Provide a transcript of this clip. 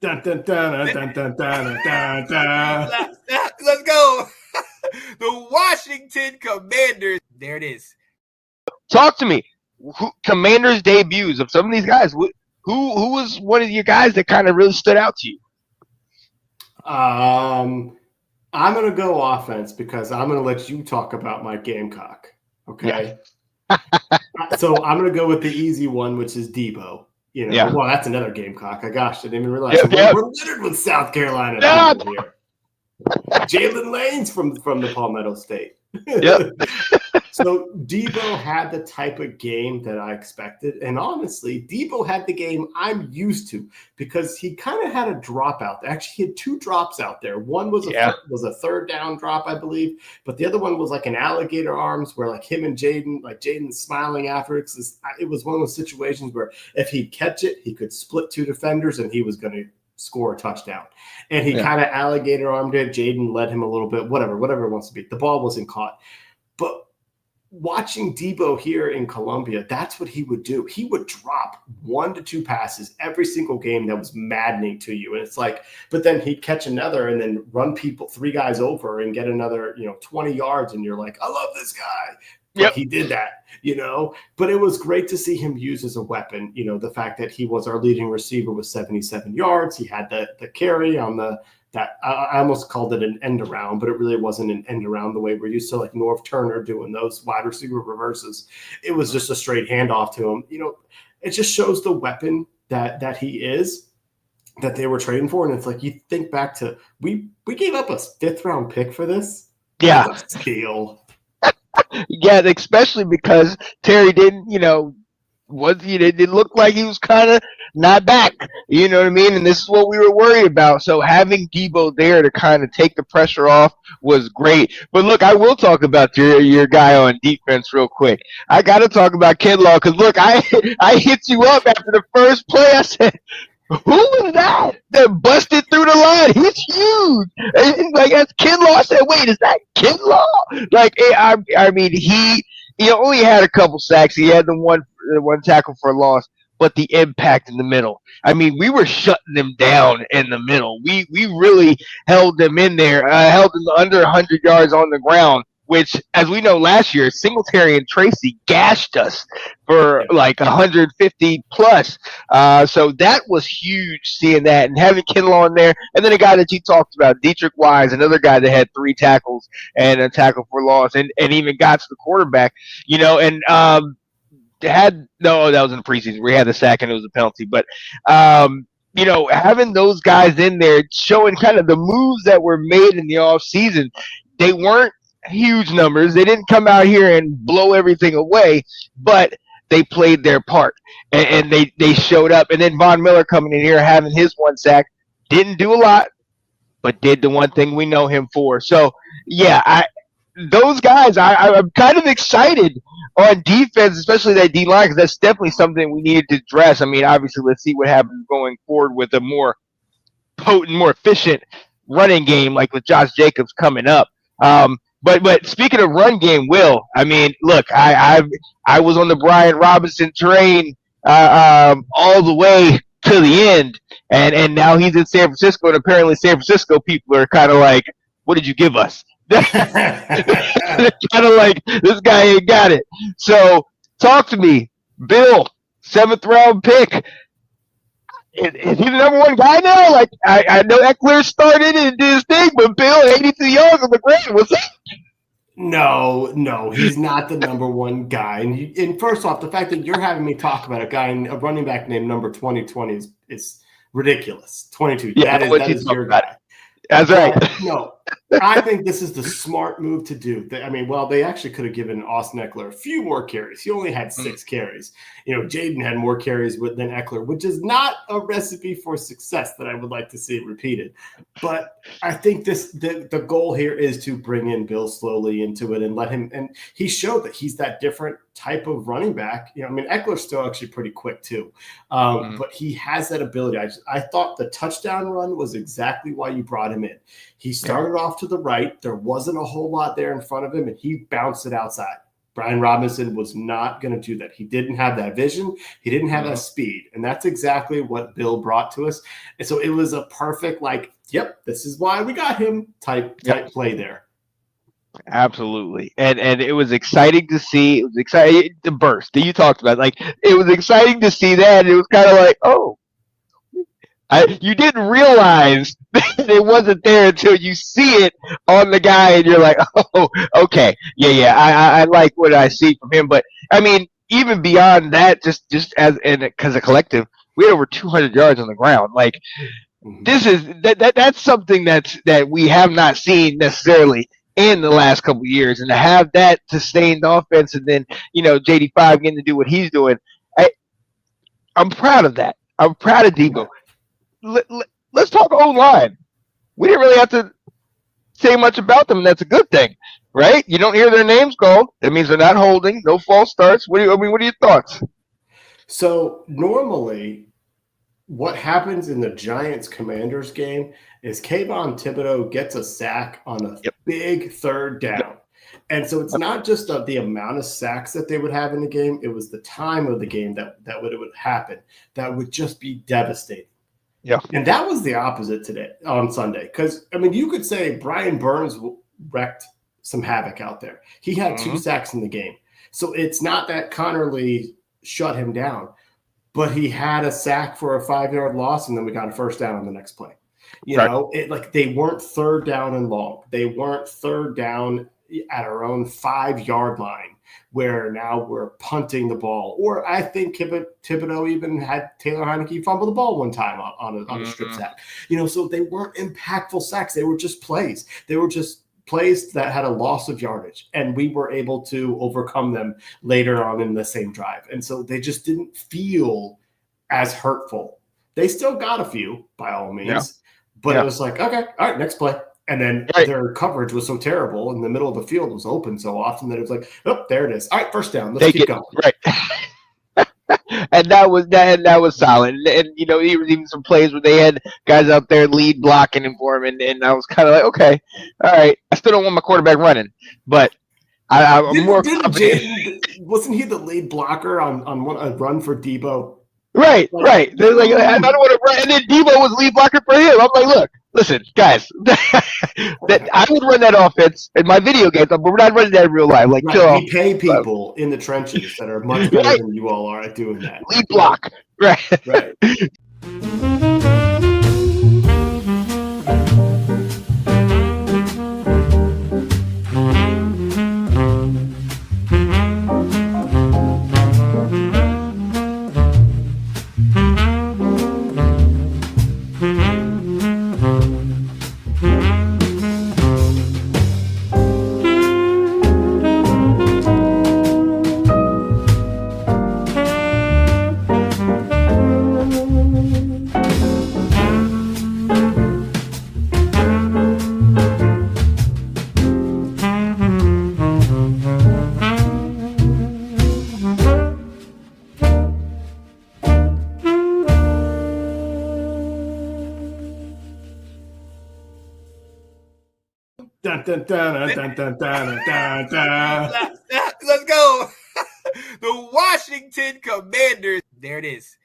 Dun, dun, dun, dun, dun, dun, dun, dun. Let's go. The Washington Commanders. There it is. Talk to me. Commanders debuts of some of these guys. Who was one of your guys that kind of really stood out to you? I'm going to go offense because I'm going to let you talk about my Gamecock. Okay. Yeah. So I'm going to go with the easy one, which is Debo. You know, well, that's another Gamecock. Gosh, I didn't even realize. We're littered with South Carolina people here. Jalen Lane's from the Palmetto State. Yep. So Debo had the type of game that I expected. And honestly, Debo had the game I'm used to because he kind of had a dropout. Actually, he had 2 drops out there. One was a third down drop, I believe. But the other one was like an alligator arms where like him and Jaden's smiling after it. It was one of those situations where if he'd catch it, he could split 2 defenders and he was going to score a touchdown. And he kind of alligator armed it. Jaden led him a little bit, whatever it wants to be. The ball wasn't caught. But watching Debo here in Columbia, that's what he would do. He would drop 1 to 2 passes every single game that was maddening to you. And it's like, but then he'd catch another and then run 3 guys over and get another, 20 yards. And you're like, I love this guy. But he did that, but it was great to see him use as a weapon. The fact that he was our leading receiver with 77 yards. He had the carry on I almost called it an end around, but it really wasn't an end around the way we're used to, like Norv Turner doing those wide receiver reverses. It was just a straight handoff to him. It just shows the weapon that he is, that they were trading for. And it's like, you think back to, we gave up a 5th round pick for this. Yeah. That's a steal. Yeah, especially because Terry didn't, it looked like he was kind of not back. You know what I mean? And this is what we were worried about. So having Debo there to kind of take the pressure off was great. But look, I will talk about your guy on defense real quick. I got to talk about Kinlaw because look, I hit you up after the first play. I said, who was that busted through the line? He's huge. And like that's Kinlaw. I said, wait, is that Kinlaw? Like, I mean, he only had a couple sacks. He had the one tackle for a loss, but the impact in the middle. I mean, we were shutting them down in the middle. We really held them in there, held them under 100 yards on the ground, which, as we know, last year, Singletary and Tracy gashed us for like 150 plus. So that was huge seeing that and having Kinlaw in there. And then a guy that you talked about, Dietrich Wise, another guy that had 3 tackles and a tackle for loss and even got to the quarterback, and that was in the preseason where he had the sack and it was a penalty. But, having those guys in there showing kind of the moves that were made in the offseason, they weren't huge numbers. They didn't come out here and blow everything away, but they played their part and they showed up. And then Von Miller coming in here having his 1 sack, didn't do a lot, but did the one thing we know him for. So those guys, I'm kind of excited on defense, especially that D line, because that's definitely something we needed to address. I mean, obviously, let's see what happens going forward with a more potent, more efficient running game, like with Josh Jacobs coming up. But speaking of run game, Will, I mean, look, I was on the Brian Robinson train all the way to the end, and now he's in San Francisco, and apparently San Francisco people are kind of like, what did you give us? Kind of like, this guy ain't got it. So talk to me, Bill, 7th round pick. Is he the number 1 guy now? Like, I know Eckler started and did his thing, but Bill, 82 yards on the ground. What's up? No, he's not the number 1 guy. And first off, the fact that you're having me talk about a running back named number 2020 is ridiculous. 22. Yeah, that is your guy. That's right. No, I think this is the smart move to do. I mean, they actually could have given Austin Eckler a few more carries. He only had 6 carries. Jaden had more carries than Eckler, which is not a recipe for success that I would like to see repeated. But I think the goal here is to bring in Bill slowly into it and let him. And he showed that he's that different type of running back. Eckler's still actually pretty quick too, but he has that ability. I thought the touchdown run was exactly why you brought him in. He started off to the right. There wasn't a whole lot there in front of him, and he bounced it outside. Brian Robinson was not going to do that. He didn't have that vision. He didn't have that speed. And that's exactly what Bill brought to us. And so it was a perfect, like, yep, this is why we got him type play there. Absolutely. And it was exciting to see. It was exciting, the burst that you talked about. Like, it was exciting to see that. It was kind of like, oh, you didn't realize that it wasn't there until you see it on the guy, and you're like, oh, okay, yeah, I like what I see from him. But I mean, even beyond that, just as a collective, we had over 200 yards on the ground. Like, this is that's something that we have not seen necessarily in the last couple of years, and to have that sustained offense, and then JD5 getting to do what he's doing, I'm proud of that. I'm proud of Debo. Let's talk O-line. We didn't really have to say much about them, and that's a good thing, right? You don't hear their names called. That means they're not holding, no false starts. What are your thoughts? So normally, what happens in the Giants-Commanders game is Kayvon Thibodeau gets a sack on a big third down. And so it's not just the amount of sacks that they would have in the game. It was the time of the game that would happen. That would just be devastating. Yeah. And that was the opposite today on Sunday. Because, I mean, you could say Brian Burns wrecked some havoc out there. He had 2 sacks in the game. So it's not that Connerly shut him down, but he had a sack for a 5-yard loss, and then we got a first down on the next play. You know, they weren't third down and long. They weren't third down at our own 5-yard line, where now we're punting the ball. Or I think Thibodeau even had Taylor Heineke fumble the ball one time on a strip sack. So they weren't impactful sacks. They were just plays. They were just plays that had a loss of yardage, and we were able to overcome them later on in the same drive. And so they just didn't feel as hurtful. They still got a few, by all means, but it was like, okay, all right, next play. And then their coverage was so terrible, and the middle of the field was open so often that it was like, oh, there it is. All right, first down. Let's keep going. Right. And that was solid. And there was even some plays where they had guys out there lead blocking him for him, and I was kind of like, okay, all right. I still don't want my quarterback running, but I'm more confident. Wasn't he the lead blocker on a run for Debo? Right. They're like, I don't want to run, and then Debo was lead blocker for him. I'm like, look. Listen, guys, I would run that offense in my video games, but we're not running that in real life. Like, we pay people in the trenches that are much better than you all are at doing that. Lead block. Right. Let's go. The Washington Commanders. There it is.